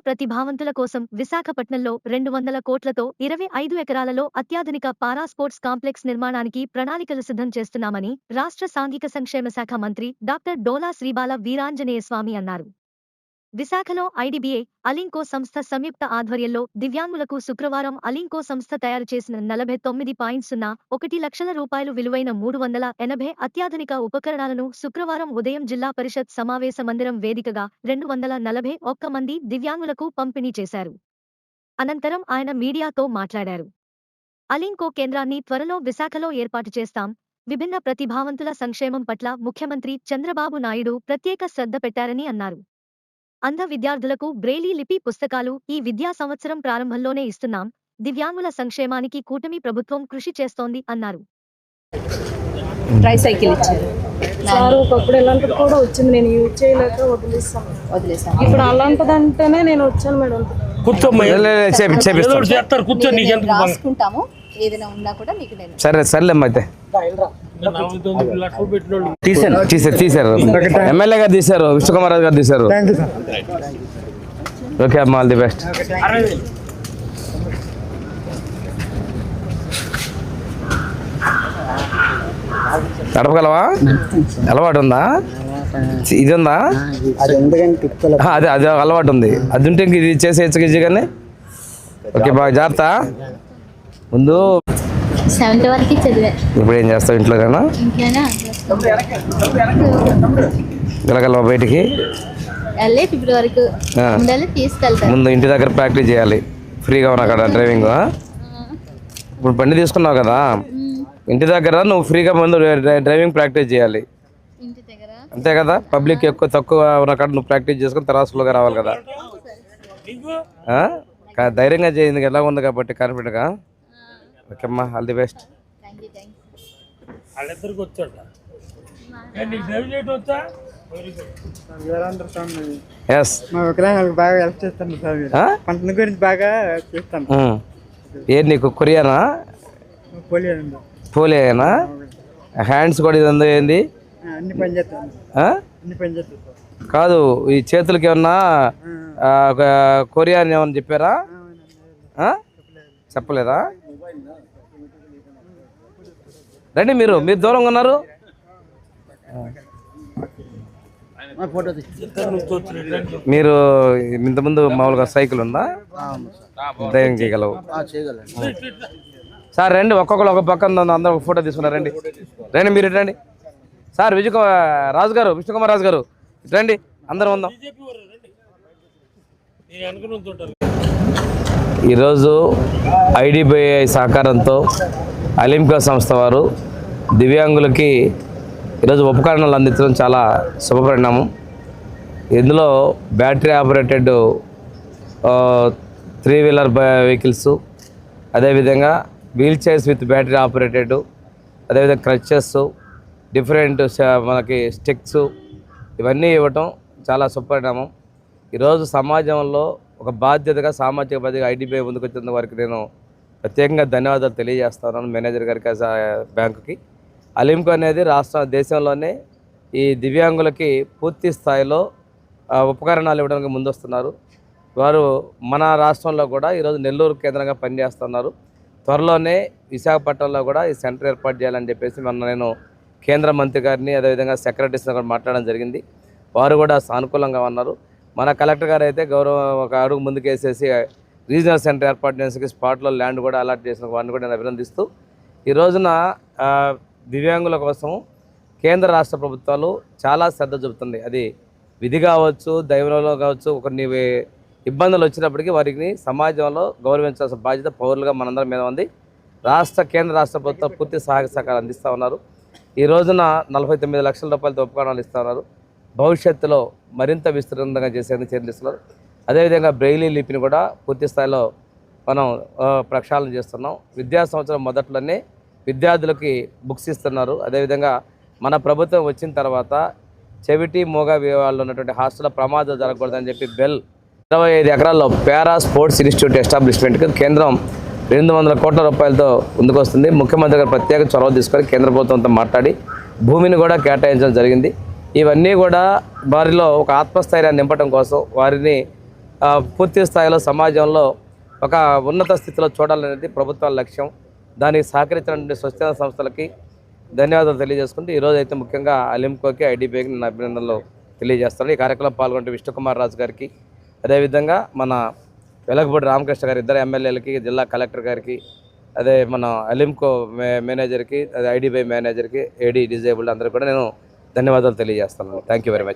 ప్రతిభావంతుల కోసం విశాఖపట్నంలో 200 కోట్లతో 25 ఎకరాలలో అత్యాధునిక పారా స్పోర్ట్స్ కాంప్లెక్స్ నిర్మాణానికి ప్రణాళికలు సిద్ధం చేస్తున్నామని రాష్ట్ర సాంఘిక సంక్షేమ శాఖ మంత్రి డాక్టర్ డోలా శ్రీబాల వీరాంజనేయ స్వామి అన్నారు. విశాఖలో ఐడిబిఐ, అలింకో సంస్థ సంయుక్త ఆధ్వర్యంలో దివ్యాంగులకు శుక్రవారం అలింకో సంస్థ తయారు చేసిన 49.01 లక్షల రూపాయలు విలువైన 380 అత్యాధునిక ఉపకరణాలను శుక్రవారం ఉదయం జిల్లా పరిషత్ సమావేశ మందిరం వేదికగా 241 మంది దివ్యాంగులకు పంపిణీ చేశారు. అనంతరం ఆయన మీడియాతో మాట్లాడారు. అలింకో కేంద్రాన్ని త్వరలో విశాఖలో ఏర్పాటు చేస్తాం. విభిన్న ప్రతిభావంతుల సంక్షేమం పట్ల ముఖ్యమంత్రి చంద్రబాబు నాయుడు ప్రత్యేక శ్రద్ధ పెట్టారని అన్నారు. అంధ విద్యార్థులకు బ్రెయిలీ లిపి పుస్తకాలు ఈ విద్యా సంవత్సరం ప్రారంభంలోనే ఇస్తున్నాం. దివ్యాంగుల సంక్షేమానికి కూటమి ప్రభుత్వం కృషి చేస్తోంది అన్నారు. ట్రైసైకిల్ ఇచ్చారు సార్. ఒకప్పుడు ఇలాంటిది కూడా వచ్చింది, నేను యూజ్ చేయలేక వదిలేసాను. ఇప్పుడు అలాంటిదంటేనే నేను వచ్చాను మేడం. రాసుకుంటాము, ఏదైనా ఉన్నా కూడా మీకు నేను సరేలేమ్మా. అయితే తీసారు ఎమ్మెల్యే గారు తీశారు, విష్ణుకుమార్ గారు తీశారు. ఓకే అమ్మా, ఆల్ ది బెస్ట్. నడపగలవా? అలవాటు ఉందా? ఇది ఉందా? అదే అదే అలవాటు ఉంది. అది ఉంటే ఇంక ఇది చేసేయచ్చు ఈజీగానే. ఓకే, బాగా జాగ్రత్త. ముందు 7th వరకు చదివా. ఇప్పుడు ఏం చేస్తావు? ఇంట్లోనేనా? గెలగలవా బయటికి? ఫిబ్రవరికి ముందు ఇంటి దగ్గర ప్రాక్టీస్ చేయాలి. ఫ్రీగా ఉన్నా కదా డ్రైవింగ్. ఇప్పుడు బండి తీసుకున్నావు కదా, ఇంటి దగ్గర నువ్వు ఫ్రీగా ముందు డ్రైవింగ్ ప్రాక్టీస్ చేయాలి. అంతే కదా? పబ్లిక్ ఎక్కువ తక్కువ ఉన్న కాడ నువ్వు ప్రాక్టీస్ చేసుకుని తర్వాత స్లోగా రావాలి కదా. ధైర్యంగా చేయింది, ఎలా ఉంది కాబట్టి కాన్ఫిడెంట్గా. ఓకే అమ్మా, ఆల్ ది బెస్ట్. ఏది నీకు కొరియానా? పోలియోనా? హ్యాండ్స్ కూడా ఇది ఏంది కాదు, ఈ చేతులకి ఏమన్నా కొరియా అని ఏమన్నా చెప్పారా? చెప్పలేదా? రండి, మీరు దూరంగా ఉన్నారు. మీరు ఇంతకుముందు మామూలుగా సైకిల్ ఉందా? డ్రైవింగ్ చేయగలవు సార్. రండి, ఒక్కొక్కరు ఒక పక్కన అందరూ ఒక ఫోటో తీసుకున్నారు. రండి రండి, మీరు రండి సార్. రాజు గారు, విష్ణుకుమార్ రాజు గారు రండి, అందరం ఉందాం. ఈరోజు ఐడిబిఐ సహకారంతో అలింకో సంస్థ వారు దివ్యాంగులకి ఈరోజు ఉపకరణాలు అందించడం చాలా శుభపరిణామం. ఇందులో బ్యాటరీ ఆపరేటెడ్ 3-వీలర్ వెహికల్స్, అదేవిధంగా wheel chairs with battery operated, అదేవిధంగా క్రచెస్, డిఫరెంట్ మనకి స్టిక్స్, ఇవన్నీ ఇవ్వటం చాలా శుభపరిణామం. ఈరోజు సమాజంలో ఒక బాధ్యతగా, సామాజిక బాధ్యతగా ఐడిబిఐ ముందుకు వచ్చిన వారికి నేను ప్రత్యేకంగా ధన్యవాదాలు తెలియజేస్తున్నాను, మేనేజర్ గారికి, బ్యాంకుకి. అలింకో అనేది దేశంలోనే ఈ దివ్యాంగులకి పూర్తి స్థాయిలో ఉపకరణాలు ఇవ్వడానికి ముందొస్తున్నారు. వారు మన రాష్ట్రంలో కూడా ఈరోజు నెల్లూరు కేంద్రంగా పనిచేస్తున్నారు. త్వరలోనే విశాఖపట్నంలో కూడా ఈ సెంటర్ ఏర్పాటు చేయాలని చెప్పేసి నేను కేంద్ర మంత్రి గారిని, అదేవిధంగా సెక్రటరీస్ని కూడా మాట్లాడడం జరిగింది. వారు కూడా సానుకూలంగా ఉన్నారు. మన కలెక్టర్ గారు అయితే ఒక అడుగు ముందుకేసేసి రీజనల్ సెంటర్ ఏర్పాటు చేసేసి స్పాట్లో ల్యాండ్ కూడా అలాట్ చేసిన వారిని కూడా నేను అభినందిస్తూ, ఈ రోజున దివ్యాంగుల కోసం కేంద్ర రాష్ట్ర ప్రభుత్వాలు చాలా శ్రద్ధ చూపుతుంది. అది విధి కావచ్చు, దైవంలో కావచ్చు, కొన్ని ఇబ్బందులు వచ్చినప్పటికీ వారికి సమాజంలో గౌరవించాల్సిన బాధ్యత పౌరులుగా మనందరం మీద ఉంది. కేంద్ర రాష్ట్ర ప్రభుత్వం పూర్తి సహాయ సహకారం అందిస్తూ ఉన్నారు. ఈ రోజున 49 లక్షల రూపాయలతో ఉపకరణాలు ఇస్తూ ఉన్నారు. భవిష్యత్తులో మరింత విస్తృతంగా చేసేందుకు చర్యలు. అదేవిధంగా బ్రెయిలీ లిపిని కూడా పూర్తి స్థాయిలో మనం ప్రక్షాళన చేస్తున్నాం. విద్యా సంవత్సరం మొదట్లోనే విద్యార్థులకి బుక్స్ ఇస్తున్నారు. అదేవిధంగా మన ప్రభుత్వం వచ్చిన తర్వాత చెవిటి, మోగ వాళ్ళు ఉన్నటువంటి హాస్టల్లో ప్రమాదాలు జరగకూడదని చెప్పి బెల్ 25 ఎకరాల్లో పారా స్పోర్ట్స్ ఇన్స్టిట్యూట్ ఎస్టాబ్లిష్మెంట్కి కేంద్రం 200 కోట్ల రూపాయలతో ముందుకొస్తుంది. ముఖ్యమంత్రి గారు ప్రత్యేక చొరవ తీసుకొని కేంద్ర ప్రభుత్వంతో మాట్లాడి భూమిని కూడా కేటాయించడం జరిగింది. ఇవన్నీ కూడా వారిలో ఒక ఆత్మస్థైర్యాన్ని నింపడం కోసం, వారిని పూర్తి స్థాయిలో సమాజంలో ఒక ఉన్నత స్థితిలో చూడాలనేది ప్రభుత్వాల లక్ష్యం. దానికి సహకరించినటువంటి స్వచ్ఛంద సంస్థలకి ధన్యవాదాలు తెలియజేసుకుంటూ ఈరోజు అయితే ముఖ్యంగా అలింకోకి, ఐడిబిఐకి నేను అభినందనలు తెలియజేస్తాను. ఈ కార్యక్రమం పాల్గొంటే విష్ణుకుమార్ రాజు గారికి, అదేవిధంగా మన వెలగపూడి రామకృష్ణ గారి ఇద్దరు ఎమ్మెల్యేలకి, జిల్లా కలెక్టర్ గారికి, అదే మన అలింకో మేనేజర్కి, అదే ఐడిబిఐ మేనేజర్కి, ఏడీ డిజేబుల్డ్ అందరికీ కూడా నేను ధన్యవాదాలు తెలియజేస్తున్నాను. Thank you very much.